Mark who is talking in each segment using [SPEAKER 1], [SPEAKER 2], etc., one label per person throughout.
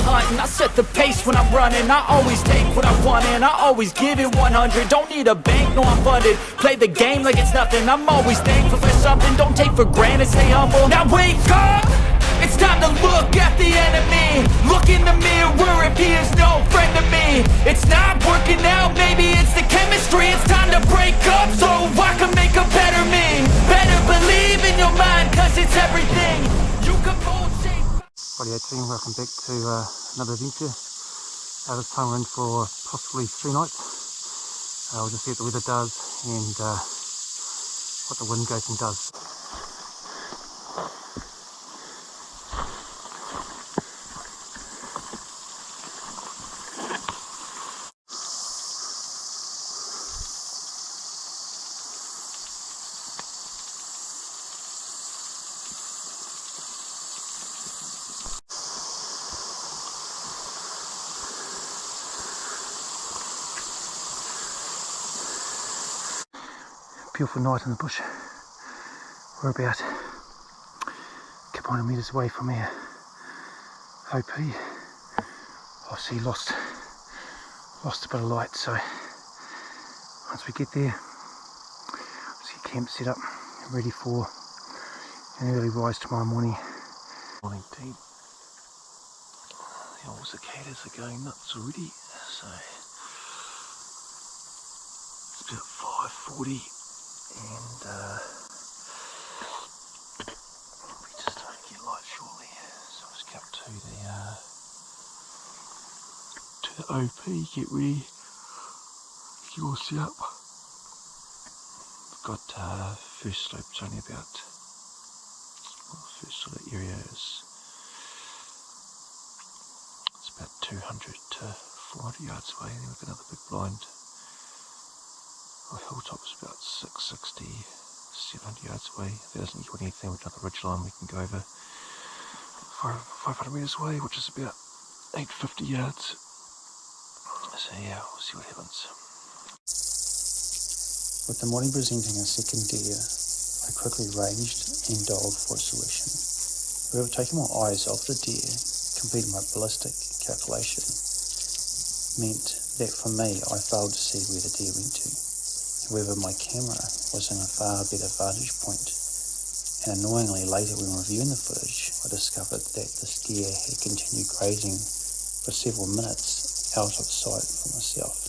[SPEAKER 1] hunting. I set the pace when I'm running. I always take what I want and I always give it 100. Don't need a bank, no I'm funded. Play the game like it's nothing. I'm always thankful for something. Don't take for granted, stay humble. Now wake up! It's time to look at the enemy. Look in the mirror if he is no friend to me. It's not working out, maybe it's the chemistry. It's time to break up so I can make a better me. Better believe in your mind, cause it's everything. You can mold shape.
[SPEAKER 2] Rightio team, welcome back to another adventure. This time we're in for possibly 3 nights. We'll just see what the weather does and what the wind goes and does. Beautiful night in the bush. We're about a couple hundred metres away from our OP. Obviously lost a bit of light, so once we get there, let's get camp set up and ready for an early rise tomorrow morning. Morning team. The old cicadas are going nuts already, so it's about 5:40. And we just starting to get light shortly, so I'll just get up to the OP, get ready, get all set up. We've got first slope's only about, well, the first sort of area is, it's about 200 to 400 yards away, and then we've got another big blind. Our hilltop is about 660, 700 yards away. If there doesn't equal anything with another ridge line, we can go over 500 metres away, which is about 850 yards. So yeah, we'll see what happens. With the morning presenting a second deer, I quickly ranged and dialed for a solution. However, taking my eyes off the deer, completing my ballistic calculation, meant that for me, I failed to see where the deer went to. However, my camera was in a far better vantage point, and annoyingly later when reviewing the footage, I discovered that this deer had continued grazing for several minutes out of sight from myself.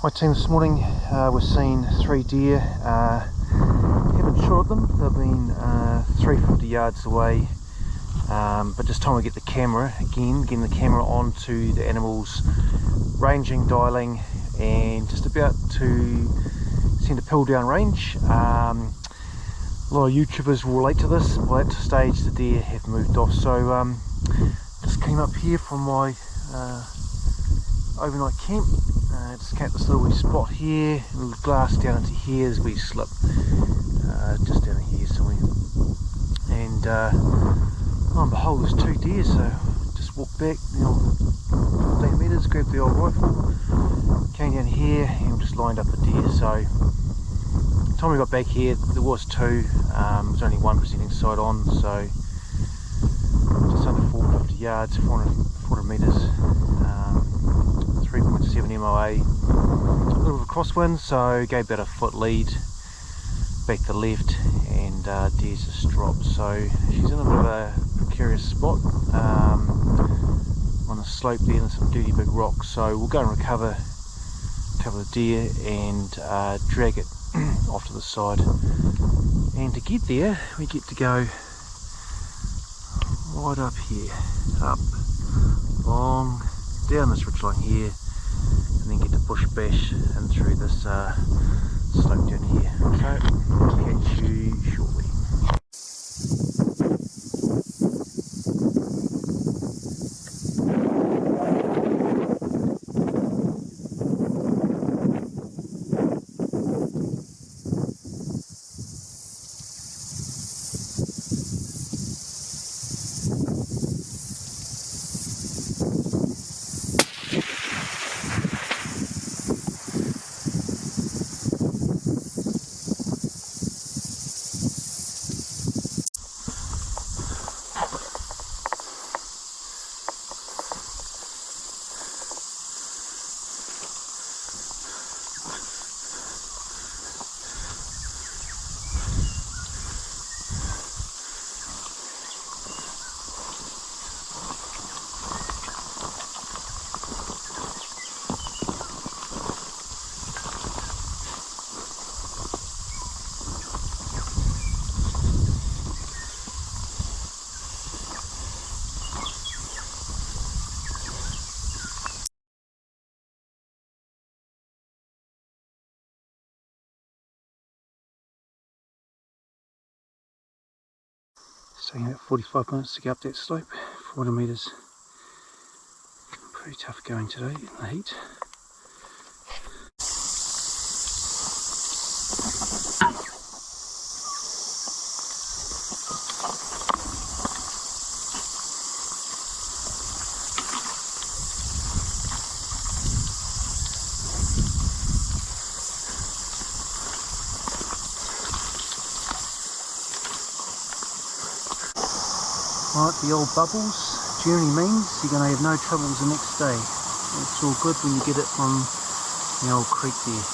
[SPEAKER 2] My team this morning, we're seeing 3 deer. Haven't shot them, they've been 350 yards away, but just time to get the camera again, getting the camera onto the animals, ranging, dialing, and just about to send a pill down range. A lot of YouTubers will relate to this. By that stage the deer have moved off, so just came up here from my
[SPEAKER 3] overnight camp. Just camped this little wee spot here, a little glass down into here. There's a wee slip just down here somewhere, and lo and behold, there's 2 deer. So just walked back, 15 metres, grabbed the old rifle, came down here and just lined up the deer. So by the time we got back here, there was 2. There was only 1 presenting side on, so just under 450 yards, 400 metres, 3.7 MOA, a little bit of a crosswind, so gave about a foot lead back to left, and deer's just dropped. So she's in a bit of a precarious spot on the slope there, and some dirty big rocks. So we'll go and recover the deer and drag it off to the side. And to get there, we get to go right up here, up, long, down this ridgeline here, and then get to bush bash and through this slope down here. So, catch you shortly. It's taking about 45 minutes to go up that slope, 400 metres. Pretty tough going today in the heat. Right, the old bubbles generally means you're going to have no troubles the next day. It's all good when you get it from the old creek there.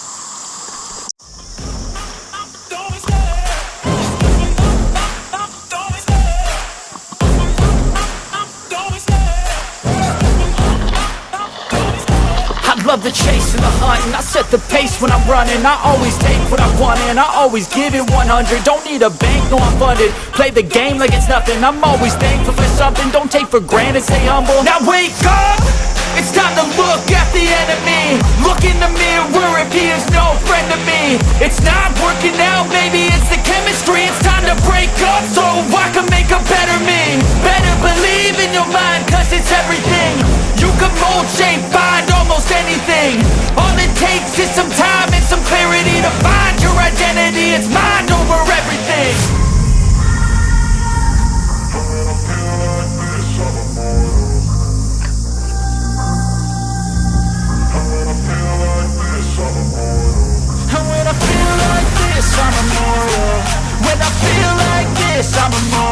[SPEAKER 1] Love the chase and the hunt, and I set the pace when I'm running. I always take what I want and I always give it 100. Don't need a bank, no I'm funded. Play the game like it's nothing. I'm always thankful for something. Don't take for granted, stay humble. Now wake up, it's time to look at the enemy. Look in the mirror if he is no friend to me. It's not working out, maybe it's the chemistry. It's time to break up so I can make a better me. Better believe in your mind, cause it's everything. You can mold, shape, find almost anything. All it takes is some time and some clarity to find your identity. It's mind over everything. And when I feel like this, I'm immortal. When I feel like this, I'm immortal.